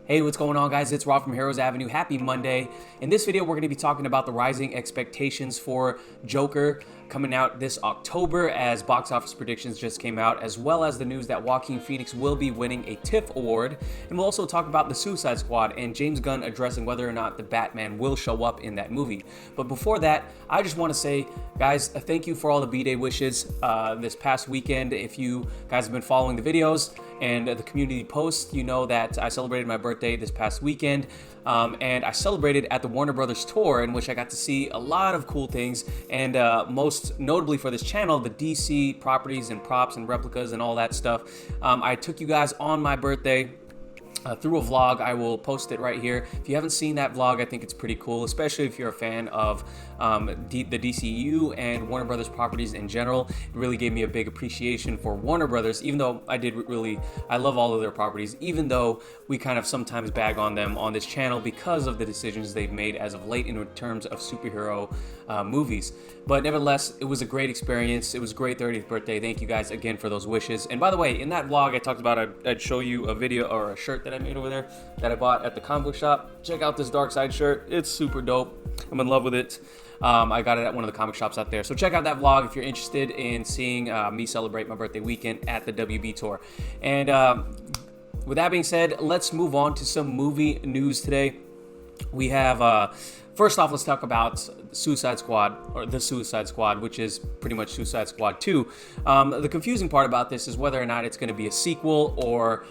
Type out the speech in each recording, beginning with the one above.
Hey, what's going on, guys? It's Rob from Heroes Avenue. Happy Monday. In this video, we're going to be talking about the rising expectations for Joker coming out this October, as box office predictions just came out, as well as the news that Joaquin Phoenix will be winning a TIFF award. And we'll also talk about the Suicide Squad and James Gunn addressing whether or not the Batman will show up in that movie. But before that, I just want to say, guys, thank you for all the B-Day wishes this past weekend. If you guys have been following the videos and the community posts, you know that I celebrated my birthday this past weekend, and I celebrated at the Warner Brothers tour, in which I got to see a lot of cool things, and most notably for this channel, the DC properties and props and replicas and all that stuff. I took you guys on my birthday through a vlog. I will post it right here. If you haven't seen that vlog, I think it's pretty cool, especially if you're a fan of the DCU and Warner Brothers properties in general. It really gave me a big appreciation for Warner Brothers, even though I love all of their properties, even though we kind of sometimes bag on them on this channel because of the decisions they've made as of late in terms of superhero movies. But nevertheless, it was a great experience. It was a great 30th birthday. Thank you guys again for those wishes. And by the way, in that vlog, I talked about I'd show you a video or a shirt that I made over there that I bought at the comic book shop. Check out this Dark Side shirt. It's super dope. I'm in love with it. I got it at one of the comic shops out there. So check out that vlog if you're interested in seeing me celebrate my birthday weekend at the WB tour. And with that being said, let's move on to some movie news today. We have, first off, let's talk about Suicide Squad, or the Suicide Squad, which is pretty much Suicide Squad 2. The confusing part about this is whether or not it's going to be a sequel, or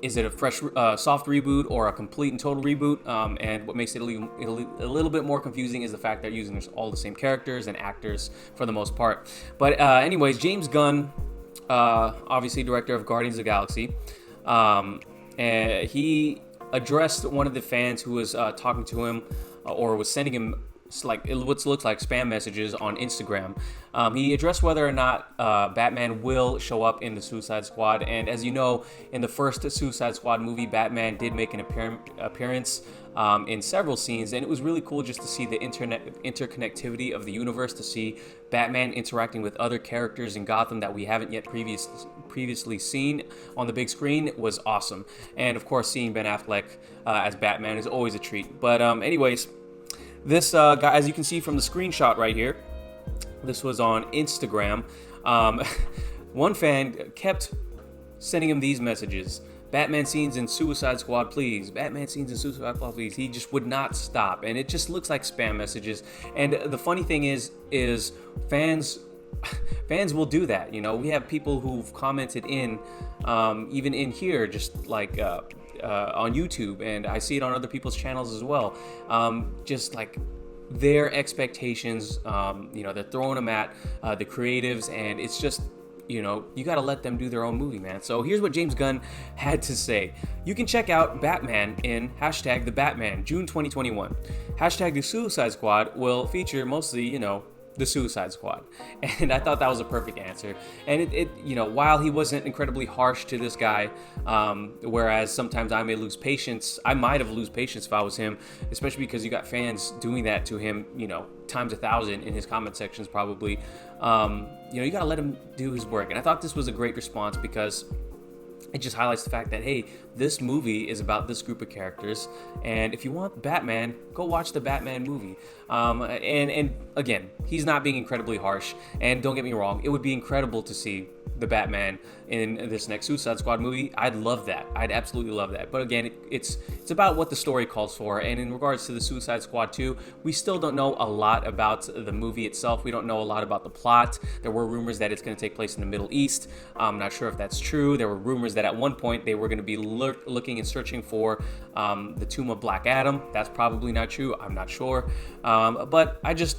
is it a fresh, soft reboot, or a complete and total reboot. And what makes it a little bit more confusing is the fact that using all the same characters and actors for the most part. But anyways, James Gunn, obviously director of Guardians of the Galaxy, he addressed one of the fans who was talking to him, or was sending him what looks like spam messages on Instagram. He addressed whether or not Batman will show up in the Suicide Squad. And as you know, in the first Suicide Squad movie, Batman did make an appearance in several scenes, and it was really cool just to see the interconnectivity of the universe, to see Batman interacting with other characters in Gotham that we haven't yet previously seen on the big screen. It was awesome. And of course, seeing Ben Affleck as Batman is always a treat. But anyways, this guy, as you can see from the screenshot right here, this was on Instagram. One fan kept sending him these messages: Batman scenes in Suicide Squad, please. Batman scenes in Suicide Squad, please. He just would not stop, and it just looks like spam messages. And the funny thing is fans will do that. You know, we have people who've commented in, even in here, just like on YouTube, and I see it on other people's channels as well. Just like their expectations, they're throwing them at the creatives, and it's just, you got to let them do their own movie, man. So here's what James Gunn had to say. You can check out Batman in #The Batman, June 2021. #The Suicide Squad will feature mostly, the Suicide Squad. And I thought that was a perfect answer. And it while he wasn't incredibly harsh to this guy, whereas sometimes I might have lose patience if I was him, especially because you got fans doing that to him, times 1,000 in his comment sections probably. You gotta let him do his work. And I thought this was a great response, because it just highlights the fact that, hey, this movie is about this group of characters, and if you want Batman, go watch the Batman movie. And again, he's not being incredibly harsh, and don't get me wrong, it would be incredible to see the Batman in this next Suicide Squad movie. I'd love that. I'd absolutely love that. But again, it's about what the story calls for. And in regards to the Suicide Squad 2, we still don't know a lot about the movie itself. We don't know a lot about the plot. There were rumors that it's going to take place in the Middle East. I'm not sure if that's true. There were rumors that at one point they were going to be looking and searching for the tomb of Black Adam. That's probably not true. I'm not sure. But I just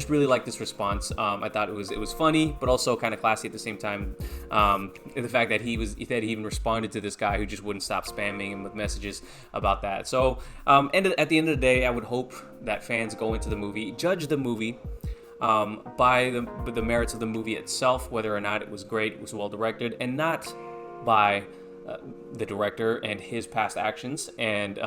really like this response. I thought it was funny, but also kind of classy at the same time. The fact that he even responded to this guy who just wouldn't stop spamming him with messages about that. So at the end of the day, I would hope that fans go into the movie, judge the movie by the merits of the movie itself, whether or not it was great, it was well directed, and not by the director and his past actions, and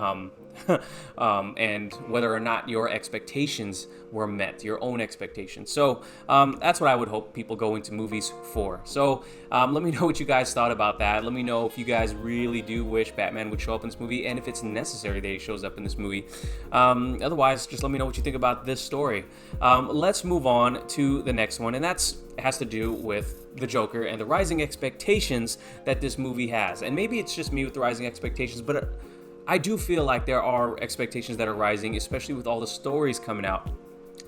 and whether or not your expectations were met, your own expectations. So that's what I would hope people go into movies for. So let me know what you guys thought about that. Let me know if you guys really do wish Batman would show up in this movie, and if it's necessary that he shows up in this movie. Otherwise, just let me know what you think about this story. Let's move on to the next one, and has to do with the Joker and the rising expectations that this movie has. And maybe it's just me with the rising expectations, but I do feel like there are expectations that are rising, especially with all the stories coming out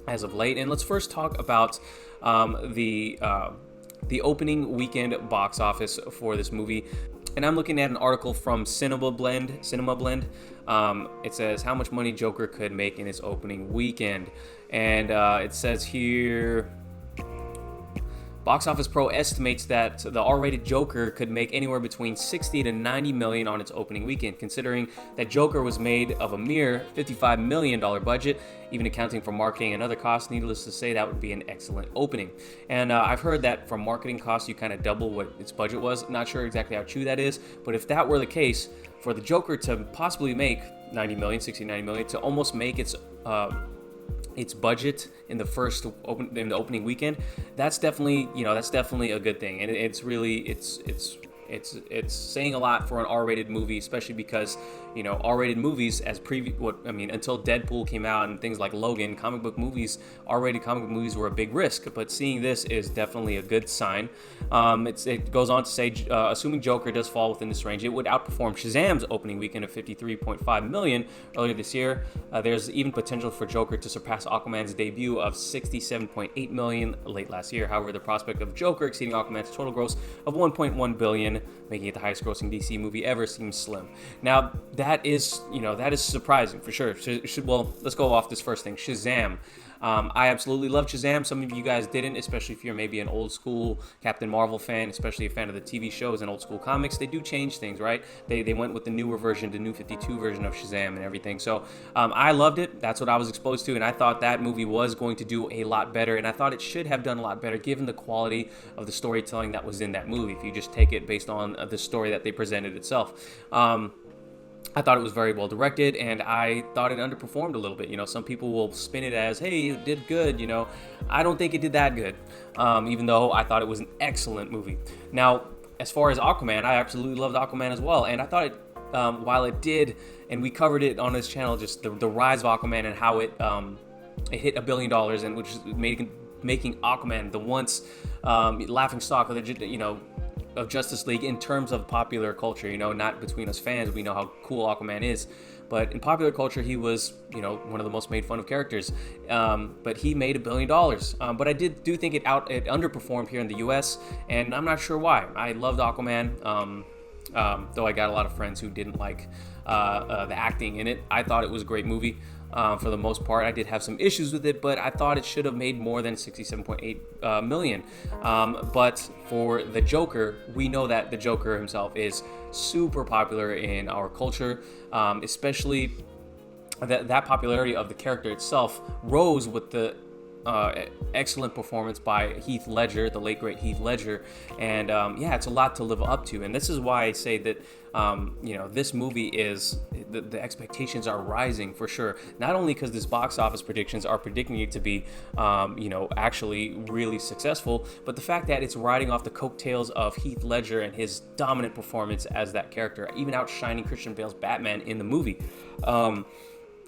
as of late. And let's first talk about the opening weekend box office for this movie. And I'm looking at an article from Cinema Blend. It says how much money Joker could make in its opening weekend. And it says here, Box Office Pro estimates that the R-rated Joker could make anywhere between 60 to 90 million on its opening weekend, considering that Joker was made of a mere $55 million budget, even accounting for marketing and other costs. Needless to say, that would be an excellent opening. And I've heard that from marketing costs, you kind of double what its budget was. Not sure exactly how true that is, but if that were the case, for the Joker to possibly make 90 million, 60, 90 million, to almost make its budget in the opening weekend, that's definitely a good thing. And it's really it's saying a lot for an R-rated movie, especially because R-rated movies until Deadpool came out and things like Logan, R-rated comic book movies were a big risk, but seeing this is definitely a good sign. It goes on to say, assuming Joker does fall within this range, it would outperform Shazam's opening weekend of 53.5 million earlier this year. There's even potential for Joker to surpass Aquaman's debut of 67.8 million late last year. However, the prospect of Joker exceeding Aquaman's total gross of 1.1 billion, making it the highest grossing DC movie ever, seems slim. Now, that is surprising for sure. Well, let's go off this first thing. Shazam. I absolutely love Shazam. Some of you guys didn't, especially if you're maybe an old school Captain Marvel fan, especially a fan of the TV shows and old school comics. They do change things, right? They went with the newer version, the New 52 version of Shazam and everything. So I loved it. That's what I was exposed to, and I thought that movie was going to do a lot better, and I thought it should have done a lot better given the quality of the storytelling that was in that movie, if you just take it based on the story that they presented itself. I thought it was very well directed, and I thought it underperformed a little bit. Some people will spin it as, hey, it did good. I don't think it did that good, even though I thought it was an excellent movie. Now, as far as Aquaman, I absolutely loved Aquaman as well, and I thought it, while it did, and we covered it on this channel, just the rise of Aquaman and how it hit $1 billion, and which is making Aquaman the once laughing stock of of Justice League in terms of popular culture. Not between us fans, we know how cool Aquaman is, but in popular culture, he was, one of the most made fun of characters. But he made $1 billion. But I do think it underperformed here in the U.S., and I'm not sure why. I loved Aquaman, though I got a lot of friends who didn't like the acting in it. I thought it was a great movie. For the most part, I did have some issues with it, but I thought it should have made more than 67.8 million. But for the Joker, we know that the Joker himself is super popular in our culture, especially that popularity of the character itself rose with the excellent performance by Heath Ledger, the late great Heath Ledger, and it's a lot to live up to. And this is why I say that this movie is the expectations are rising for sure. Not only because this box office predictions are predicting it to be actually really successful, but the fact that it's riding off the coattails of Heath Ledger and his dominant performance as that character, even outshining Christian Bale's Batman in the movie.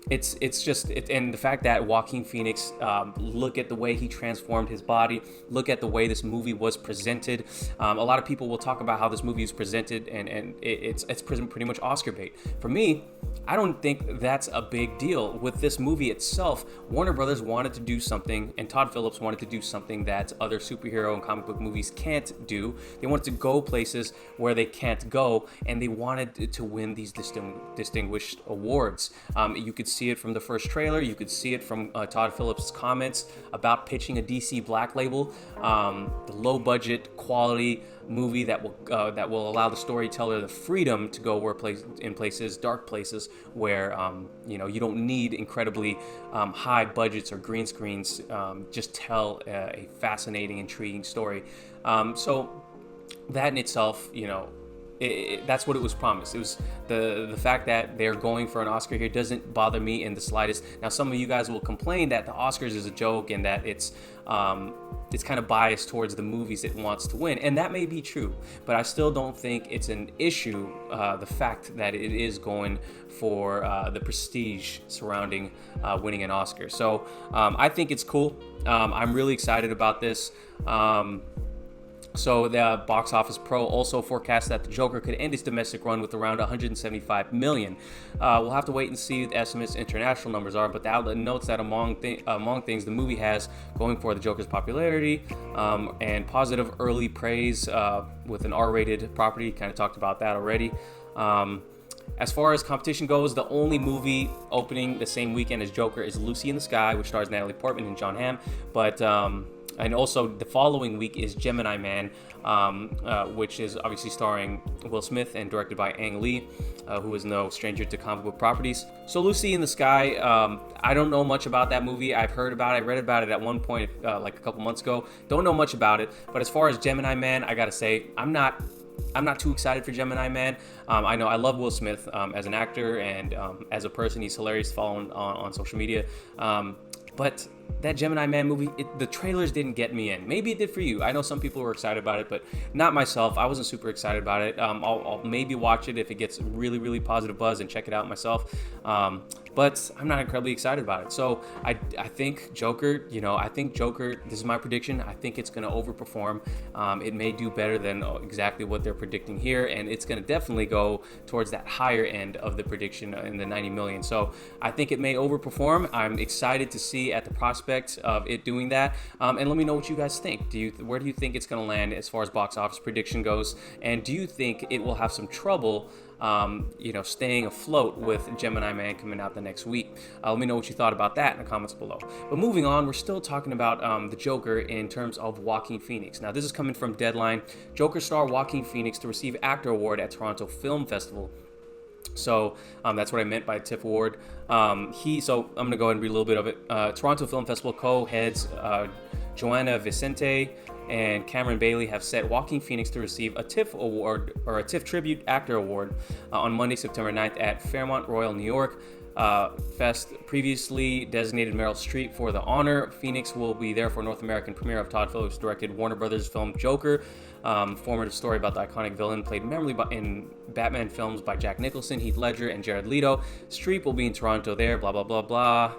It's just and the fact that Joaquin Phoenix, look at the way he transformed his body, look at the way this movie was presented. A lot of people will talk about how this movie is presented, and it's pretty much Oscar bait. For me, I don't think that's a big deal. With this movie itself, Warner Brothers wanted to do something, and Todd Phillips wanted to do something that other superhero and comic book movies can't do. They wanted to go places where they can't go, and they wanted to win these distinguished awards. You could see it from the first trailer. You could see it from Todd Phillips' comments about pitching a DC Black Label, the low-budget, quality movie that will allow the storyteller the freedom to go in dark places where you don't need incredibly high budgets or green screens. Just tell a fascinating, intriguing story. So that in itself, that's what it was promised. It was the fact that they're going for an Oscar here doesn't bother me in the slightest. Now, some of you guys will complain that the Oscars is a joke and that it's kind of biased towards the movies it wants to win, and that may be true, but I still don't think it's an issue, the fact that it is going for the prestige surrounding winning an Oscar. So I think it's cool. I'm really excited about this. So the Box Office Pro also forecasts that the Joker could end its domestic run with around 175 million. We'll have to wait and see what the estimates international numbers are, but the outlet notes that among things the movie has going for the Joker's popularity and positive early praise with an R-rated property. Kind of talked about that already. As far as competition goes, the only movie opening the same weekend as Joker is Lucy in the Sky, which stars Natalie Portman and Jon Hamm. And also the following week is Gemini Man, which is obviously starring Will Smith and directed by Ang Lee, who is no stranger to comic book properties. So Lucy in the Sky, I don't know much about that movie. I've heard about it. I read about it at one point, like a couple months ago. Don't know much about it. But as far as Gemini Man, I gotta say, I'm not too excited for Gemini Man. I know I love Will Smith as an actor and as a person. He's hilarious to follow on social media. But that Gemini Man movie, the trailers didn't get me in. Maybe it did for you. I know some people were excited about it, but not myself. I wasn't super excited about it. I'll maybe watch it if it gets really, really positive buzz and check it out myself. But I'm not incredibly excited about it. So I think Joker, this is my prediction. I think it's going to overperform. It may do better than exactly what they're predicting here, and it's going to definitely go towards that higher end of the prediction in the 90 million. So I think it may overperform. I'm excited to see at the prospect of it doing that. And let me know what you guys think. Where do you think it's going to land as far as box office prediction goes? And do you think it will have some trouble staying afloat with Gemini Man coming out the next week? Let me know what you thought about that in the comments below. But moving on, we're still talking about the Joker in terms of Joaquin Phoenix. Now, this is coming from Deadline. Joker star Joaquin Phoenix to receive Actor Award at Toronto Film Festival. So that's what I meant by TIFF award. So I'm going to go ahead and read a little bit of it. Toronto Film Festival co-heads Joanna Vicente and Cameron Bailey have set Joaquin Phoenix to receive a TIFF award, or a TIFF Tribute Actor Award, on Monday, September 9th at Fairmont Royal, New York. Fest previously designated Meryl Streep for the honor. Phoenix will be there for North American premiere of Todd Phillips' directed Warner Brothers film Joker, formative story about the iconic villain played memorably in Batman films by Jack Nicholson, Heath Ledger, and Jared Leto. Streep will be in Toronto there, blah, blah, blah, blah.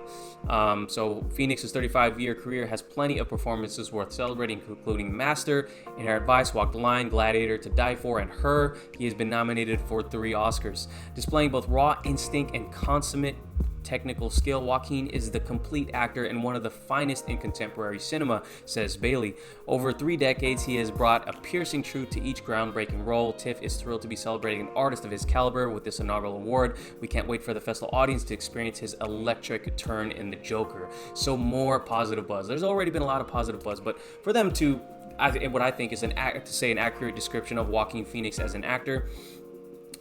So Phoenix's 35-year career has plenty of performances worth celebrating, including Master, Inherent Vice, Walk the Line, Gladiator, To Die For, and Her. He has been nominated for 3 Oscars. Displaying both raw instinct and consummate technical skill, Joaquin is the complete actor and one of the finest in contemporary cinema, says Bailey. Over 3 decades, he has brought a piercing truth to each groundbreaking role. TIFF is thrilled to be celebrating an artist of his caliber with this inaugural award. We can't wait for the festival audience to experience his electric turn in the Joker. So more positive buzz. There's already been a lot of positive buzz, but for them to, what I think is an accurate description of Joaquin Phoenix as an actor,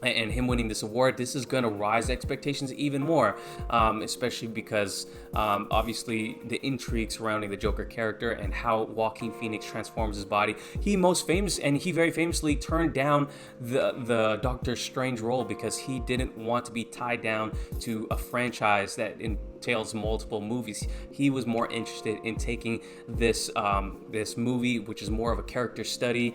and him winning this award, this is going to rise expectations even more, especially because obviously the intrigue surrounding the Joker character and how Joaquin Phoenix transforms his body. He very famously turned down the Doctor Strange role because he didn't want to be tied down to a franchise that entails multiple movies. He was more interested in taking this movie, which is more of a character study,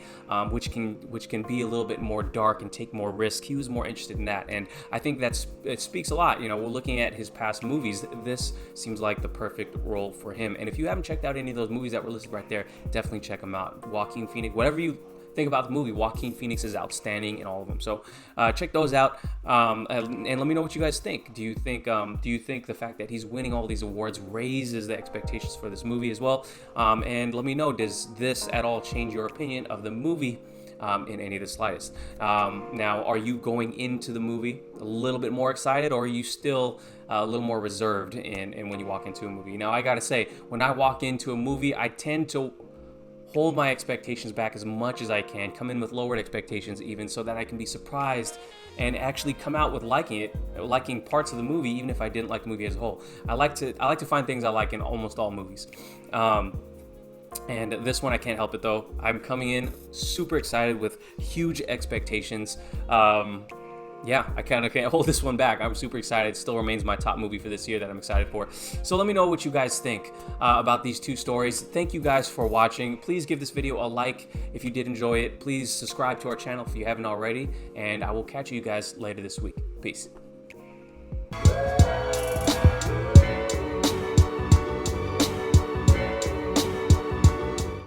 which can be a little bit more dark and take more risk. He was more interested in that, and I think it speaks a lot. We're looking at his past movies. This seems like the perfect role for him. And if you haven't checked out any of those movies that were listed right there, definitely check them out. Joaquin Phoenix, whatever you think about the movie, Joaquin Phoenix is outstanding in all of them. So check those out, and let me know what you guys think. Do you think the fact that he's winning all these awards raises the expectations for this movie as well? And let me know, does this at all change your opinion of the movie in any of the slightest? Now, are you going into the movie a little bit more excited, or are you still a little more reserved in when you walk into a movie? Now, I gotta say, when I walk into a movie, I tend to hold my expectations back as much as I can, come in with lowered expectations even, so that I can be surprised and actually come out with liking parts of the movie, even if I didn't like the movie as a whole. I like to find things I like in almost all movies. And this one, I can't help it though. I'm coming in super excited with huge expectations. Yeah, I kind of can't hold this one back. I'm super excited. It still remains my top movie for this year that I'm excited for. So let me know what you guys think about these two stories. Thank you guys for watching. Please give this video a like if you did enjoy it. Please subscribe to our channel if you haven't already. And I will catch you guys later this week. Peace.